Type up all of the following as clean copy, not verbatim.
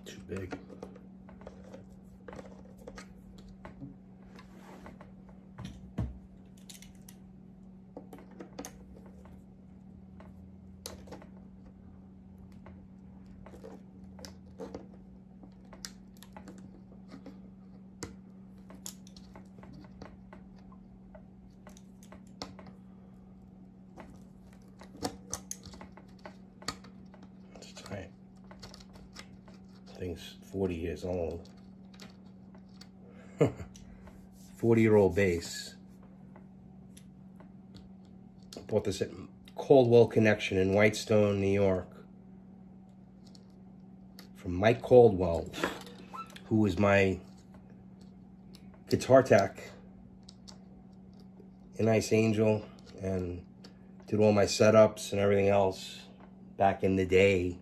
Too big. Thing's 40 years old. 40-year-old bass. I bought this at Caldwell Connection in Whitestone, New York. From Mike Caldwell, who was my guitar tech in Ice Angel and did all my setups and everything else back in the day.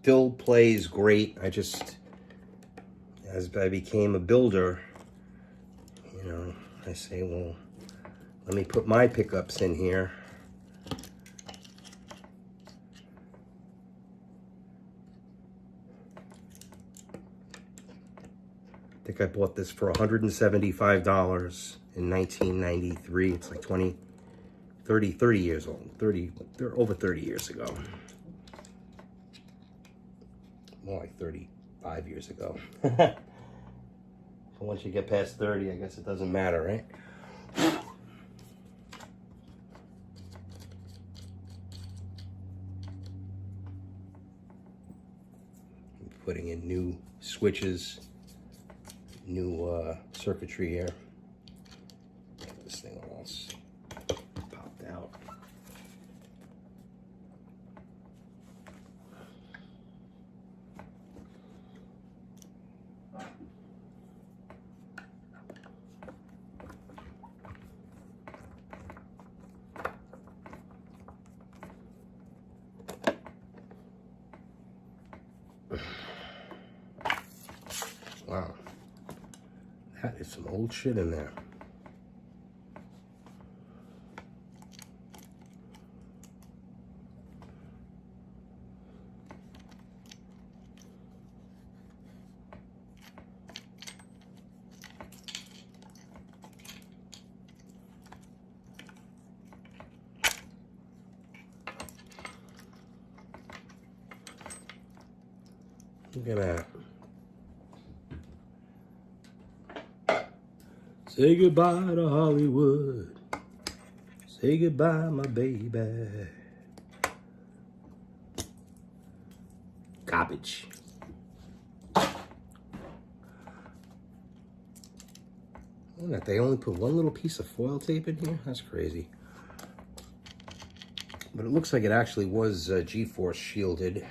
Still plays great. I just, as I became a builder, you know, I say, well, let me put my pickups in here. I think I bought this for $175 in 1993. It's like 30 years old. They're over 30 years ago. More like 35 years ago. So once you get past 30, I guess it doesn't matter, right? I'm putting in new switches, new circuitry here. This thing almost popped out. Wow, that is some old shit in there. Look at that. Say goodbye to Hollywood. Say goodbye, my baby. Garbage. Look at that. They only put one little piece of foil tape in here? That's crazy. But it looks like it actually was G-force shielded.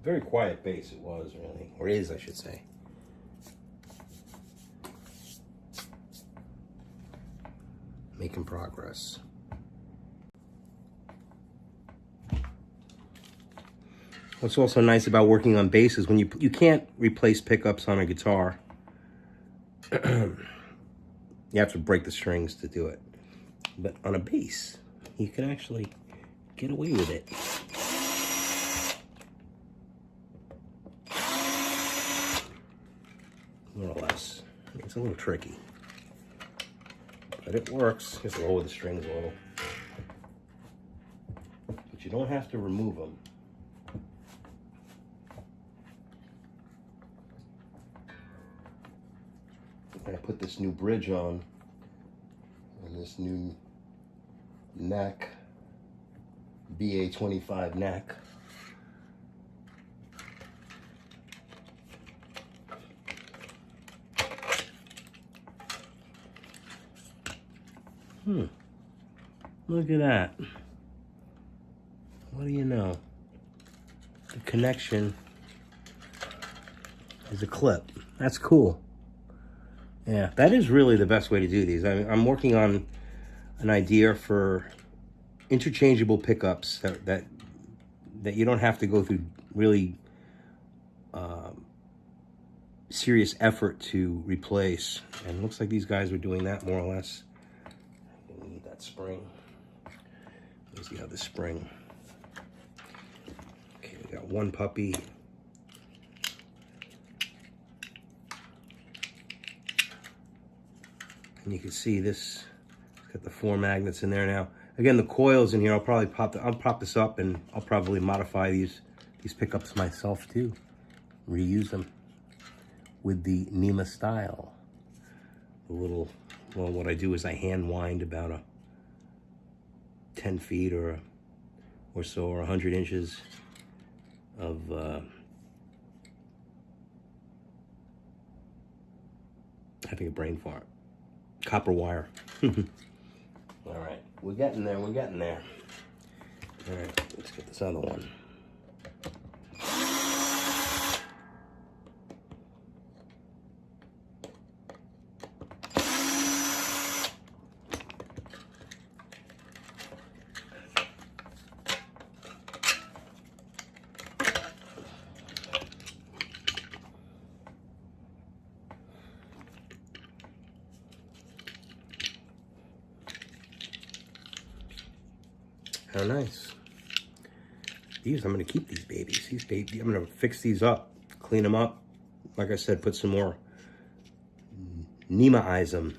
Very quiet bass it was, really. Or is, I should say. Making progress. What's also nice about working on bass is when you can't replace pickups on a guitar. You have to break the strings to do it. But on a bass, you can actually get away with it. More or less. It's a little tricky. But it works. Just lower the strings a little. But you don't have to remove them. I put this new bridge on and this new neck, BA25 neck. Look at that. What do you know? The connection is a clip. That's cool. Yeah, that is really the best way to do these. I'm working on an idea for interchangeable pickups that you don't have to go through really serious effort to replace. And it looks like these guys are doing that more or less. I need that spring. Here's the other spring. We got one puppy. And you can see this, it's got the 4 magnets in there now. Again, the coils in here, I'll probably pop this up and I'll probably modify these pickups myself too. Reuse them with the Nema style. The little, well, what I do is I hand wind about a 10 feet or so, or 100 inches of having a brain fart. Copper wire. All right, we're getting there, we're getting there. All right, let's get this other one. How nice. These, I'm going to keep these babies. I'm going to fix these up, clean them up. Like I said, put some more Nemaize them.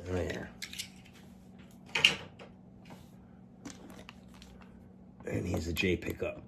There. And here's a J pickup.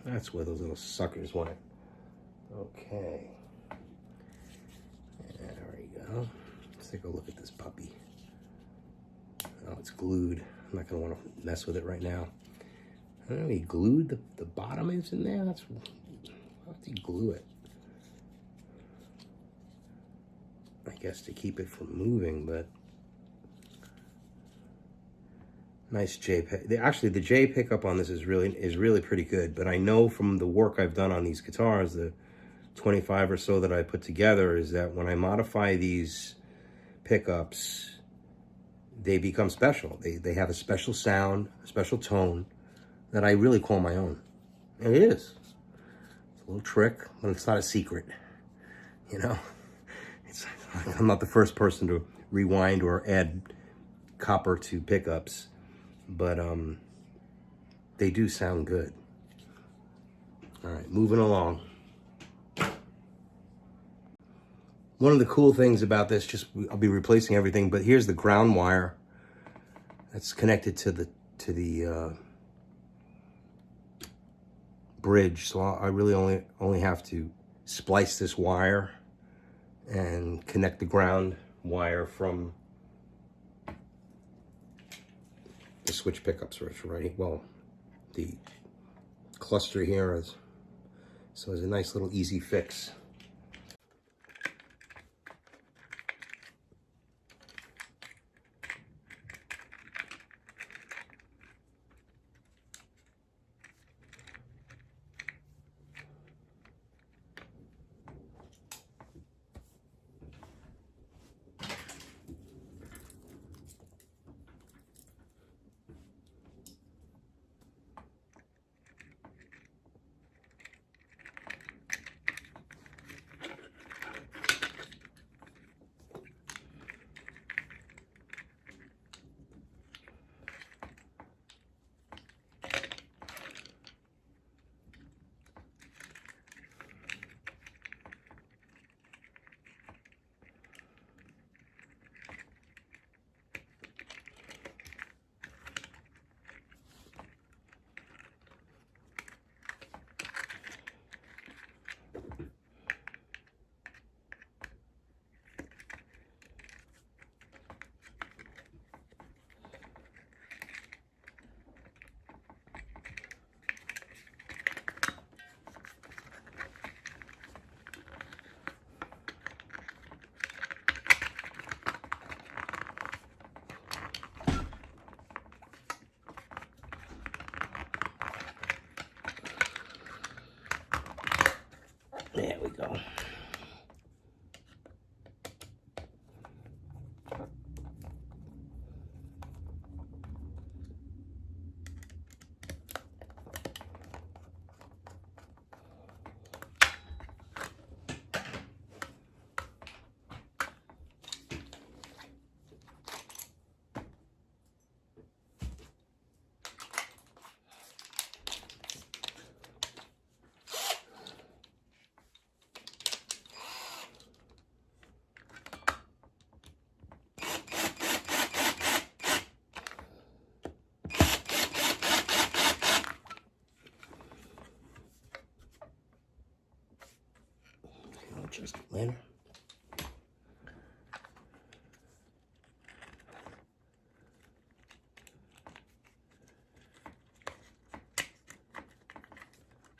That's where those little suckers went. Okay. There we go. Let's take a look at this puppy. Oh, it's glued. I'm not going to want to mess with it right now. I don't know, he glued the bottom is in there? That's, how did he glue it? I guess to keep it from moving, but nice J pick. Actually, the J pickup on this is really pretty good. But I know from the work I've done on these guitars, the 25 or so that I put together, is that when I modify these pickups, they become special. They have a special sound, a special tone that I really call my own. And it is. It's a little trick, but it's not a secret. You know, I'm not the first person to rewind or add copper to pickups. But they do sound good. All right, moving along. One of the cool things about this, I'll be replacing everything, but here's the ground wire that's connected to the bridge. So I really only have to splice this wire and connect the ground wire from the switch pickups, right? Well, the cluster here is, so it's a nice little easy fix. in.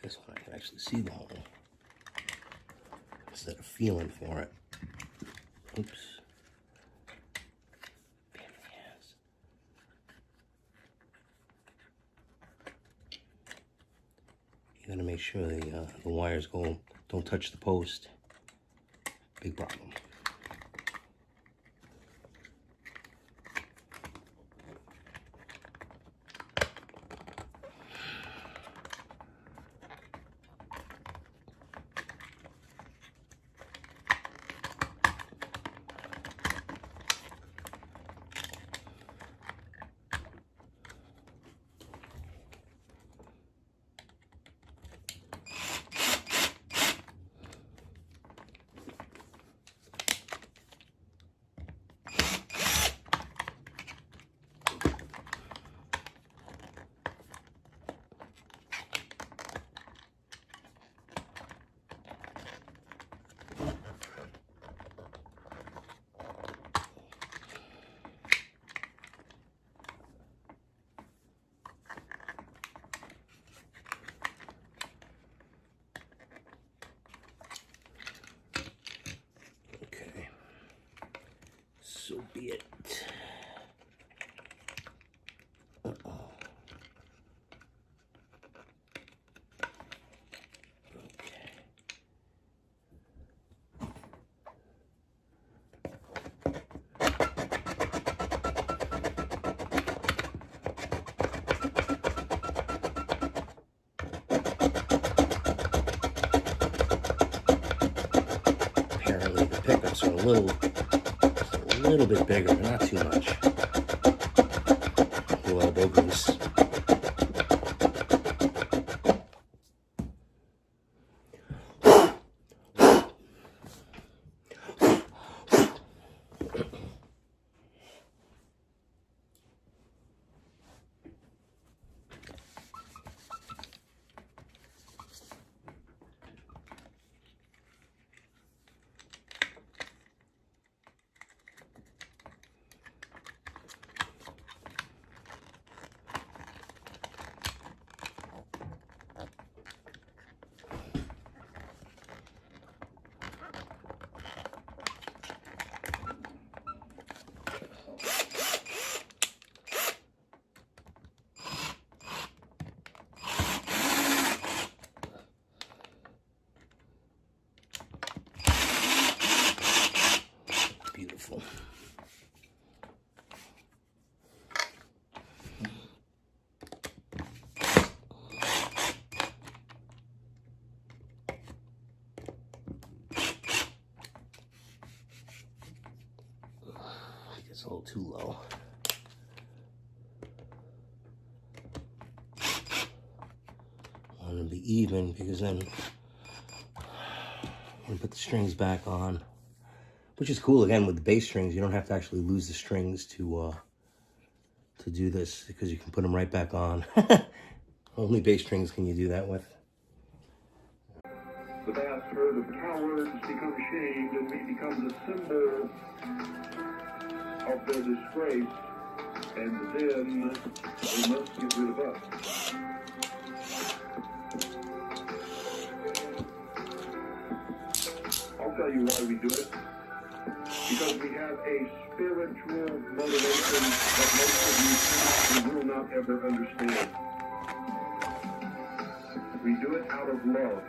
This one I can actually see the hole instead of feeling for it. Oops. You gotta make sure the wires don't touch the post. Big problem. So be it. Uh-oh. Okay. Apparently the pickups are a little bit bigger, but not too much. Do elbow grease. Beautiful. It's a little too low. I want to be even because then I'm going to put the strings back on. Which is cool, again, with the bass strings. You don't have to actually lose the strings to do this because you can put them right back on. Only bass strings can you do that with. The vast herd of cowards become shamed and we become the symbol of their disgrace, and then they must get rid of us. I'll tell you why we do it. Because we have a spiritual motivation that most of you will not ever understand. We do it out of love.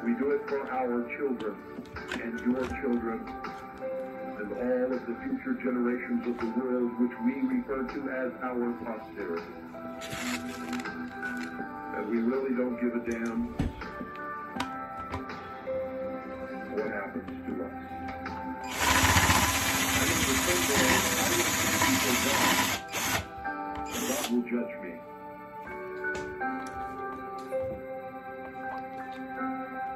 We do it for our children and your children and all of the future generations of the world, which we refer to as our posterity. And we really don't give a damn what happens to us. God will judge me.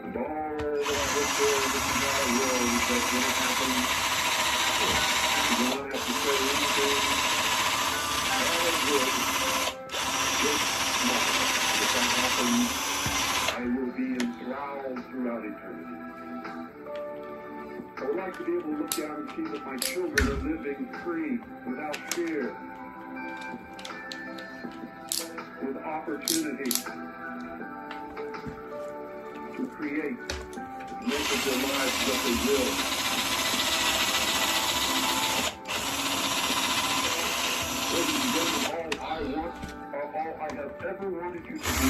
And all that I hope for this entire world is that when it happens, you do not have to say anything. All good. Just smile. If that happens, I will be enthralled throughout eternity. like to be able to look down and see that my children are living free, without fear, with opportunity to create, make of their lives what they will. Ladies and gentlemen, all I want, or all I have ever wanted you to do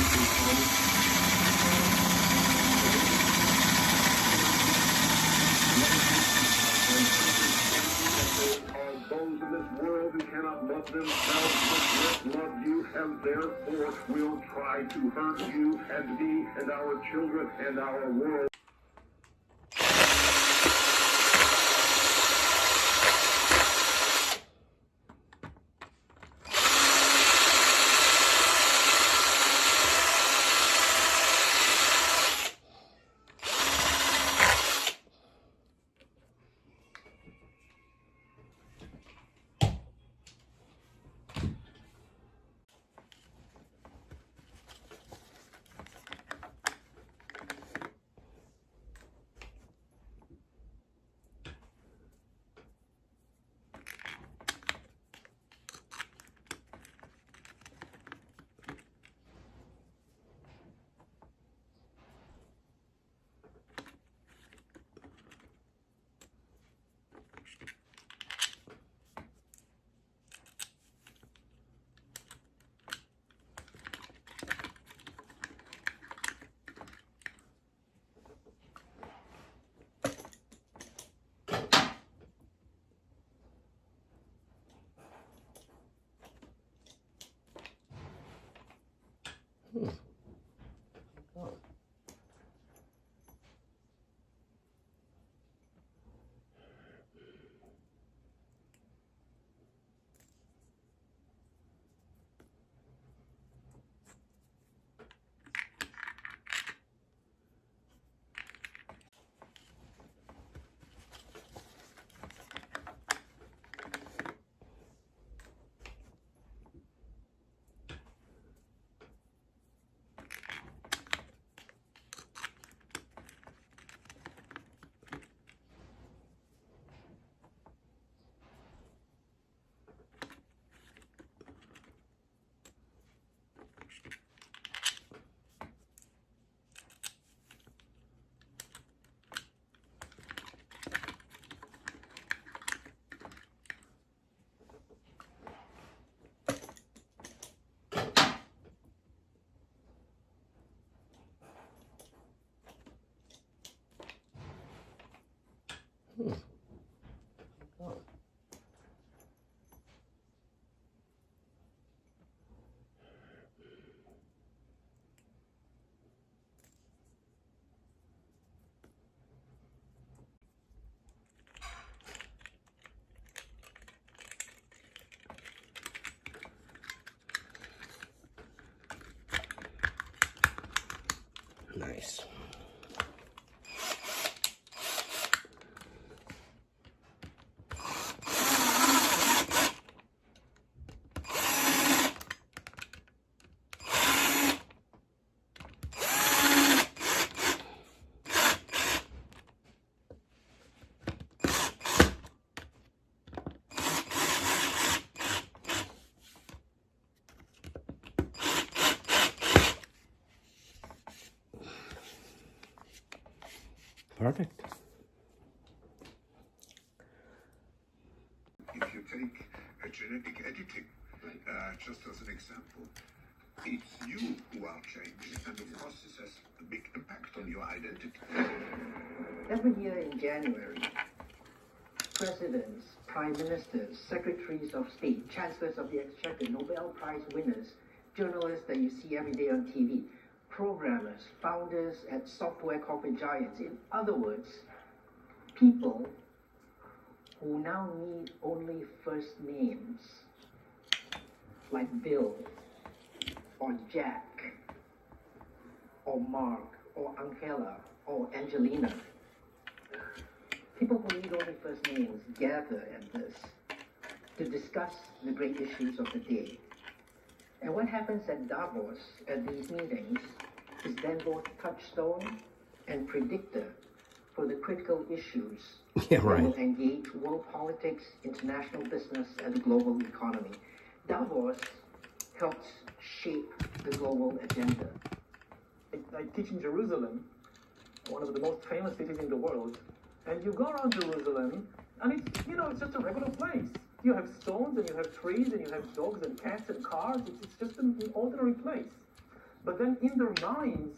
are those in this world who cannot love themselves but yet love you, and therefore will try to hurt you and me and our children and our world. Nice. Perfect. If you take a genetic editing, just as an example, it's you who are changing, and of course this has a big impact on your identity. Every year in January, presidents, prime ministers, secretaries of state, chancellors of the exchequer, Nobel Prize winners, journalists that you see every day on TV, programmers, founders at software corporate giants. In other words, people who now need only first names, like Bill, or Jack, or Mark, or Angela, or Angelina. People who need only first names gather at this to discuss the great issues of the day. And what happens at Davos at these meetings is then both touchstone and predictor for the critical issues Yeah, that right. will engage world politics, international business, and the global economy. Davos helps shape the global agenda. I teach in Jerusalem, one of the most famous cities in the world, and you go around Jerusalem, and it's, you know, it's just a regular place. You have stones, and you have trees, and you have dogs and cats and cars. It's just an ordinary place. But then in their minds,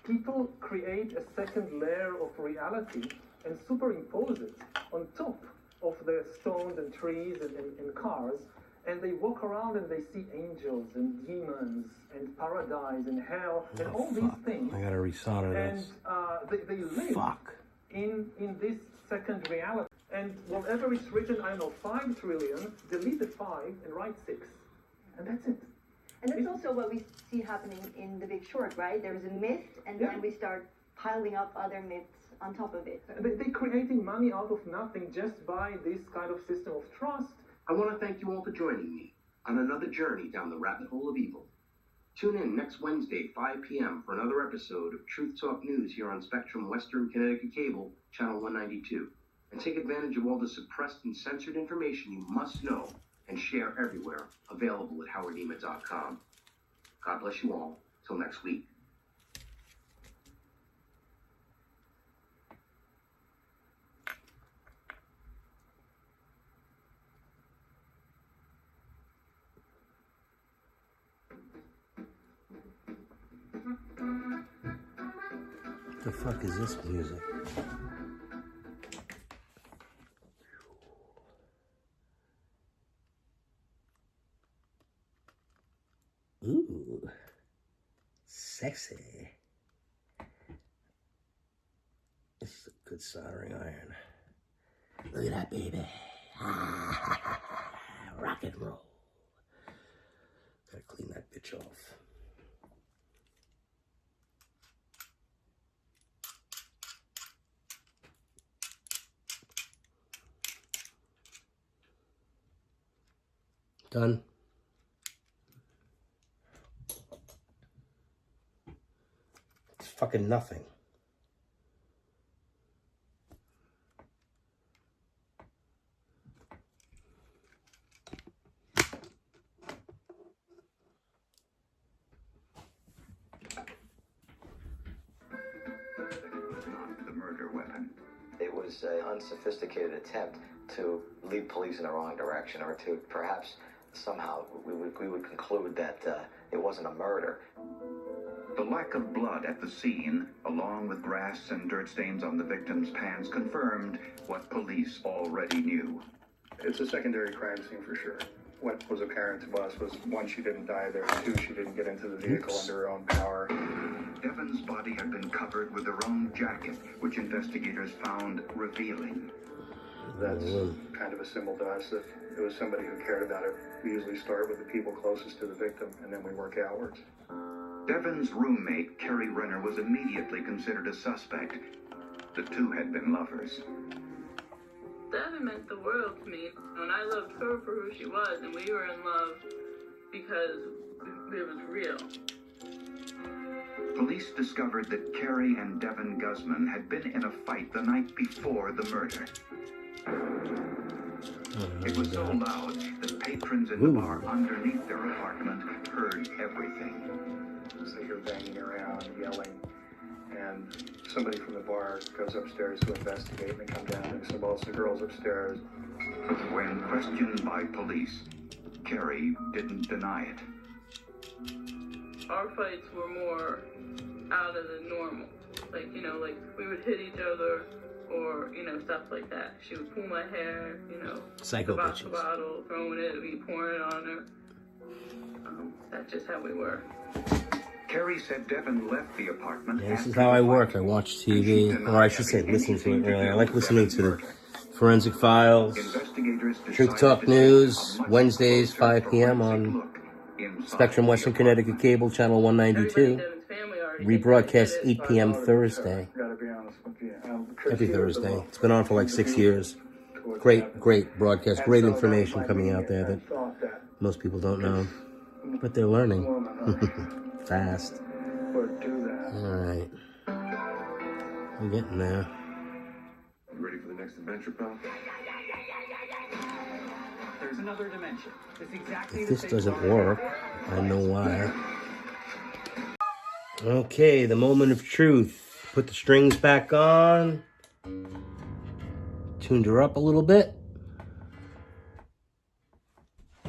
people create a second layer of reality and superimpose it on top of the stones and trees and cars, and they walk around and they see angels and demons and paradise and hell and all these things. I gotta resolder And this. they live in this second reality. And whatever is written, I don't know, 5 trillion, delete the 5 and write 6. And that's it. And that's also what we see happening in The Big Short, right? There's a myth, and then we start piling up other myths on top of it. They're creating money out of nothing just by this kind of system of trust. I want to thank you all for joining me on another journey down the rabbit hole of evil. Tune in next Wednesday, 5 p.m. for another episode of Truth Talk News here on Spectrum Western Connecticut Cable, Channel 192. And take advantage of all the suppressed and censored information you must know and share everywhere, available at howardnema.com. God bless you all. Till next week. What the fuck is this music? Ooh, sexy. This is a good soldering iron. Look at that, baby. Rock and roll. Gotta clean that bitch off. Done. It's fucking nothing. Not the murder weapon. It was an unsophisticated attempt to lead police in the wrong direction, or to perhaps somehow we would conclude that it wasn't a murder. The lack of blood at the scene, along with grass and dirt stains on the victim's pants, confirmed what police already knew. It's a secondary crime scene for sure. What was apparent to us was, 1, she didn't die there, 2, she didn't get into the vehicle under her own power. Devon's body had been covered with her own jacket, which investigators found revealing. That's kind of a symbol to us that it was somebody who cared about it. We usually start with the people closest to the victim, and then we work outwards. Devon's roommate, Carrie Renner, was immediately considered a suspect. The two had been lovers. Devon meant the world to me, and I loved her for who she was, and we were in love because it was real. Police discovered that Carrie and Devon Guzman had been in a fight the night before the murder. It was so loud that patrons in the bar underneath their apartment heard everything. They hear banging around, yelling, and somebody from the bar goes upstairs to investigate, and they come down and say, well, some girls upstairs. When questioned by police, Carrie didn't deny it. Our fights were more out of the normal. Like, you know, like we would hit each other or, you know, stuff like that. She would pull my hair, you know, Psycho the vodka bitches. bottle, throwing it, we pouring it on her. That's just how we were. Carrie said Devon left the apartment. Yeah, this is how I work. I watch TV, or I should say listen to it. I like listening to the Forensic Files, Truth Talk News, Wednesdays, 5 p.m. on Spectrum Western Connecticut Cable, Channel 192. Rebroadcast 8 p.m. Thursday. Every Thursday. It's been on for like 6 years. Great broadcast. Great information coming out there that most people don't know. But they're learning. Fast. Alright. I'm getting there. You ready for the next adventure, pal? There's another dimension. It's exactly If the this same doesn't car. work, I know why. Okay, the moment of truth. Put the strings back on. Tuned her up a little bit.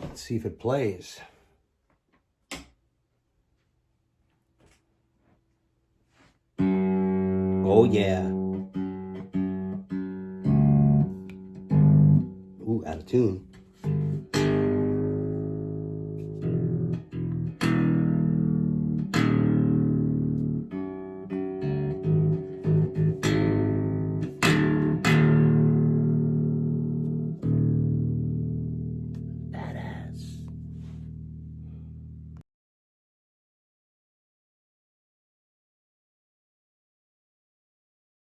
Let's see if it plays. Oh yeah. Ooh, out of tune.